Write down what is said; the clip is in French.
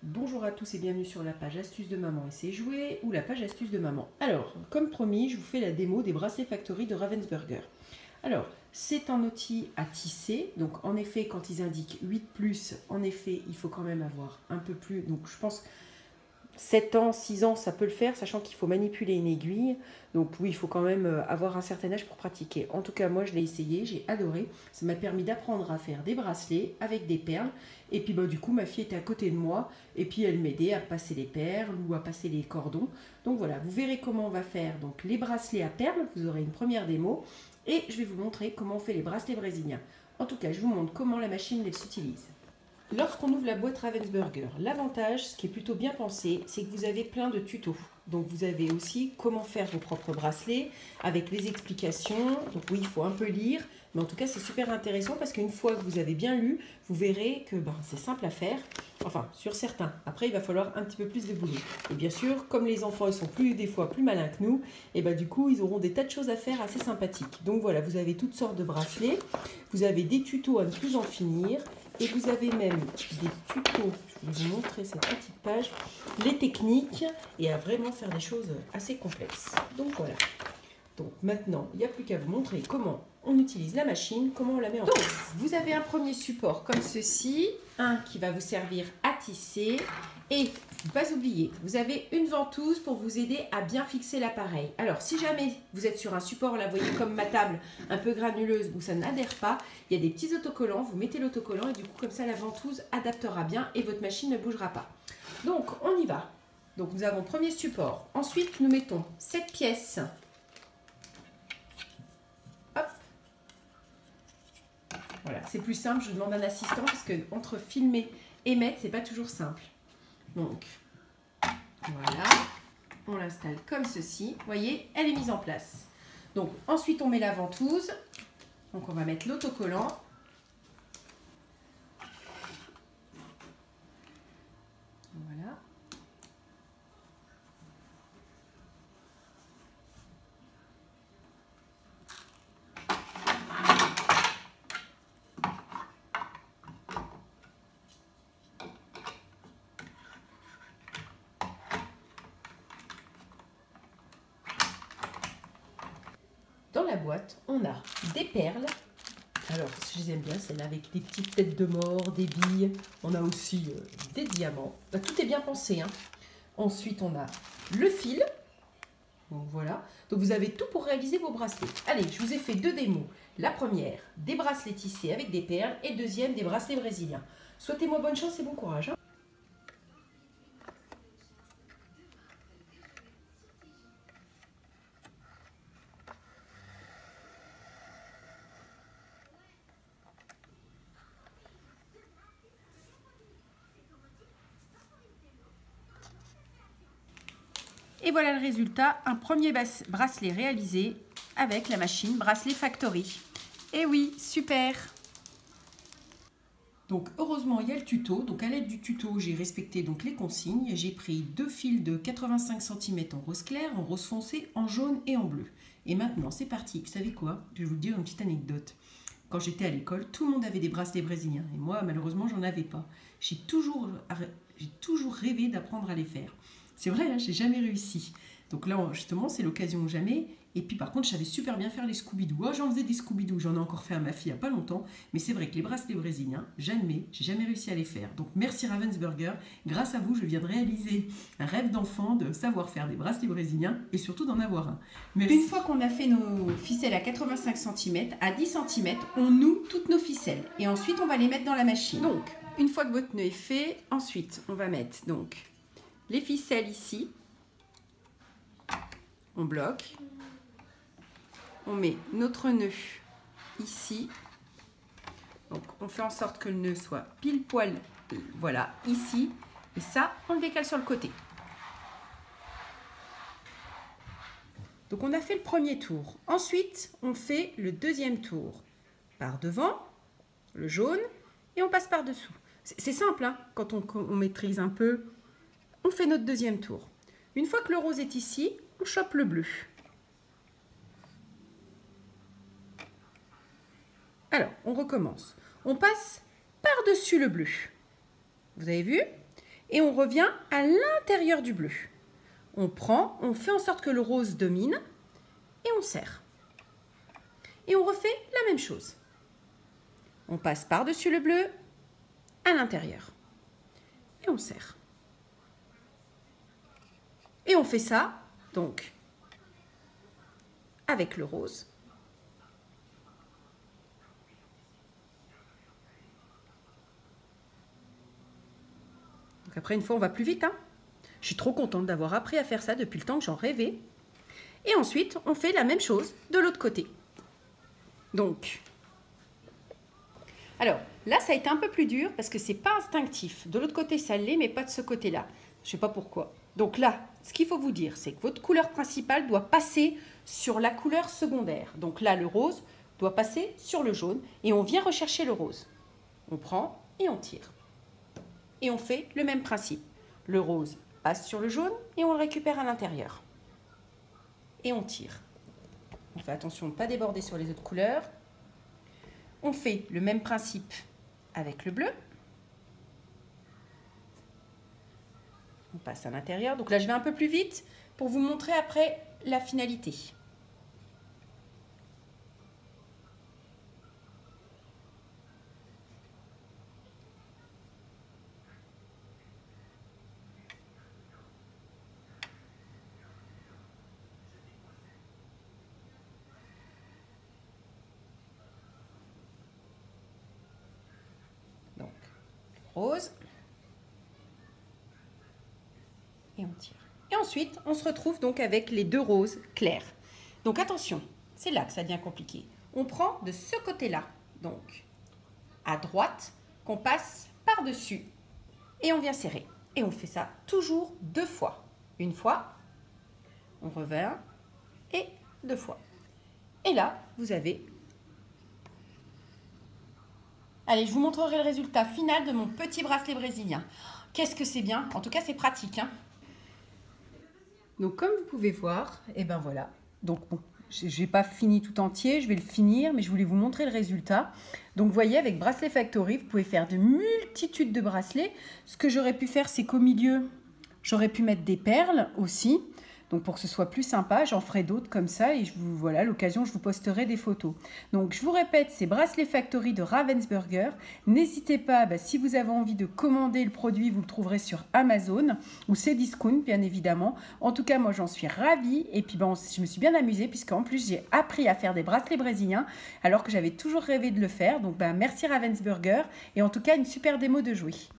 Bonjour à tous et bienvenue sur la page astuces de maman et c'est joué ou la page astuces de maman. Alors, comme promis, je vous fais la démo des bracelets Factory de Ravensburger. Alors, c'est un outil à tisser, donc en effet, quand ils indiquent 8+, en effet, il faut quand même avoir un peu plus, donc je pense 7 ans, 6 ans, ça peut le faire, sachant qu'il faut manipuler une aiguille. Donc oui, il faut quand même avoir un certain âge pour pratiquer. En tout cas, moi, je l'ai essayé, j'ai adoré. Ça m'a permis d'apprendre à faire des bracelets avec des perles. Et puis, du coup, ma fille était à côté de moi. Et puis, elle m'aidait à passer les perles ou à passer les cordons. Donc voilà, vous verrez comment on va faire donc, les bracelets à perles. Vous aurez une première démo. Et je vais vous montrer comment on fait les bracelets brésiliens. En tout cas, je vous montre comment la machine les utilise. Lorsqu'on ouvre la boîte Ravensburger, l'avantage, ce qui est plutôt bien pensé, c'est que vous avez plein de tutos. Donc vous avez aussi comment faire vos propres bracelets avec les explications. Donc oui, il faut un peu lire, mais en tout cas c'est super intéressant parce qu'une fois que vous avez bien lu, vous verrez que c'est simple à faire. Enfin, sur certains. Après, il va falloir un petit peu plus de boulot. Et bien sûr, comme les enfants ils sont des fois plus malins que nous, et du coup ils auront des tas de choses à faire assez sympathiques. Donc voilà, vous avez toutes sortes de bracelets, vous avez des tutos à ne plus en finir. Et vous avez même des tutos, je vais vous montrer cette petite page, les techniques et à vraiment faire des choses assez complexes. Donc voilà. Donc maintenant, il n'y a plus qu'à vous montrer comment on utilise la machine, comment on la met en place. Donc, vous avez un premier support comme ceci, un qui va vous servir à tisser et ne pas oublier, vous avez une ventouse pour vous aider à bien fixer l'appareil. Alors, si jamais vous êtes sur un support, là, vous voyez comme ma table, un peu granuleuse où ça n'adhère pas, il y a des petits autocollants, vous mettez l'autocollant et du coup, comme ça, la ventouse adaptera bien et votre machine ne bougera pas. Donc, on y va. Donc, nous avons le premier support. Ensuite, nous mettons cette pièce. Hop. Voilà, c'est plus simple, je demande un assistant parce que entre filmer et mettre, c'est pas toujours simple. Donc, voilà, on l'installe comme ceci. Vous voyez, elle est mise en place. Donc, ensuite, on met la ventouse. Donc, on va mettre l'autocollant. Voilà. Dans la boîte, on a des perles. Alors, je les aime bien, celles-là avec des petites têtes de mort, des billes. On a aussi des diamants. Tout est bien pensé. Hein. Ensuite, on a le fil. Donc voilà. Donc vous avez tout pour réaliser vos bracelets. Allez, je vous ai fait 2 démos. La première, des bracelets tissés avec des perles. Et deuxième, des bracelets brésiliens. Souhaitez-moi bonne chance et bon courage. Hein. Et voilà le résultat, un premier bracelet réalisé avec la machine Bracelet Factory. Et oui, super! Donc heureusement il y a le tuto, donc à l'aide du tuto j'ai respecté donc les consignes, j'ai pris 2 fils de 85 cm en rose clair, en rose foncé, en jaune et en bleu. Et maintenant c'est parti, vous savez quoi? Je vais vous dire une petite anecdote. Quand j'étais à l'école, tout le monde avait des bracelets brésiliens et moi malheureusement j'en avais pas. J'ai toujours rêvé d'apprendre à les faire. C'est vrai, hein, j'ai jamais réussi. Donc là, justement, c'est l'occasion ou jamais. Et puis par contre, je savais super bien faire les Scooby-Doo. Oh, j'en faisais des Scooby-Doo, j'en ai encore fait à ma fille il n'y a pas longtemps. Mais c'est vrai que les bracelets brésiliens, jamais, j'ai jamais réussi à les faire. Donc merci Ravensburger. Grâce à vous, je viens de réaliser un rêve d'enfant de savoir faire des bracelets brésiliens et surtout d'en avoir un. Merci. Une fois qu'on a fait nos ficelles à 85 cm, à 10 cm, on noue toutes nos ficelles. Et ensuite, on va les mettre dans la machine. Donc, une fois que votre nœud est fait, ensuite, on va mettre donc les ficelles ici, on bloque, on met notre nœud ici, donc on fait en sorte que le nœud soit pile poil, voilà, ici, et ça, on le décale sur le côté. Donc on a fait le premier tour, ensuite on fait le deuxième tour, par devant, le jaune, et on passe par dessous. C'est simple, hein, quand on maîtrise un peu. On fait notre deuxième tour. Une fois que le rose est ici, on chope le bleu. Alors, on recommence. On passe par-dessus le bleu. Vous avez vu? et on revient à l'intérieur du bleu. On prend, on fait en sorte que le rose domine et on serre. Et on refait la même chose. On passe par-dessus le bleu à l'intérieur et on serre. Et on fait ça, donc, avec le rose. Donc après, une fois, on va plus vite. Je suis trop contente d'avoir appris à faire ça depuis le temps que j'en rêvais. Et ensuite, on fait la même chose de l'autre côté. Donc, alors, là, ça a été un peu plus dur parce que c'est pas instinctif. De l'autre côté, ça l'est, mais pas de ce côté-là. Je ne sais pas pourquoi. Donc là, ce qu'il faut vous dire, c'est que votre couleur principale doit passer sur la couleur secondaire. Donc là, le rose doit passer sur le jaune et on vient rechercher le rose. On prend et on tire. Et on fait le même principe. Le rose passe sur le jaune et on le récupère à l'intérieur. Et on tire. On fait attention de ne pas déborder sur les autres couleurs. On fait le même principe avec le bleu. On passe à l'intérieur. Donc là, je vais un peu plus vite pour vous montrer après la finalité. Donc, rose. Et on tire. Et ensuite, on se retrouve donc avec les deux roses clairs. Donc attention, c'est là que ça devient compliqué. On prend de ce côté-là, donc à droite, qu'on passe par-dessus et on vient serrer. Et on fait ça toujours 2 fois. Une fois, on revient et 2 fois. Et là, vous avez... Allez, je vous montrerai le résultat final de mon petit bracelet brésilien. Qu'est-ce que c'est bien? En tout cas, c'est pratique, Donc, comme vous pouvez voir, et ben voilà. Donc, bon, je n'ai pas fini tout entier, je vais le finir, mais je voulais vous montrer le résultat. Donc, vous voyez, avec Bracelet Factory, vous pouvez faire de multitudes de bracelets. Ce que j'aurais pu faire, c'est qu'au milieu, j'aurais pu mettre des perles aussi. Donc, pour que ce soit plus sympa, j'en ferai d'autres comme ça. Et voilà, l'occasion, je vous posterai des photos. Donc, je vous répète, c'est Bracelet Factory de Ravensburger. N'hésitez pas, si vous avez envie de commander le produit, vous le trouverez sur Amazon ou Cdiscount, bien évidemment. En tout cas, moi, j'en suis ravie. Et puis, je me suis bien amusée puisqu'en plus, j'ai appris à faire des bracelets brésiliens alors que j'avais toujours rêvé de le faire. Donc, merci Ravensburger. Et en tout cas, une super démo de jouets.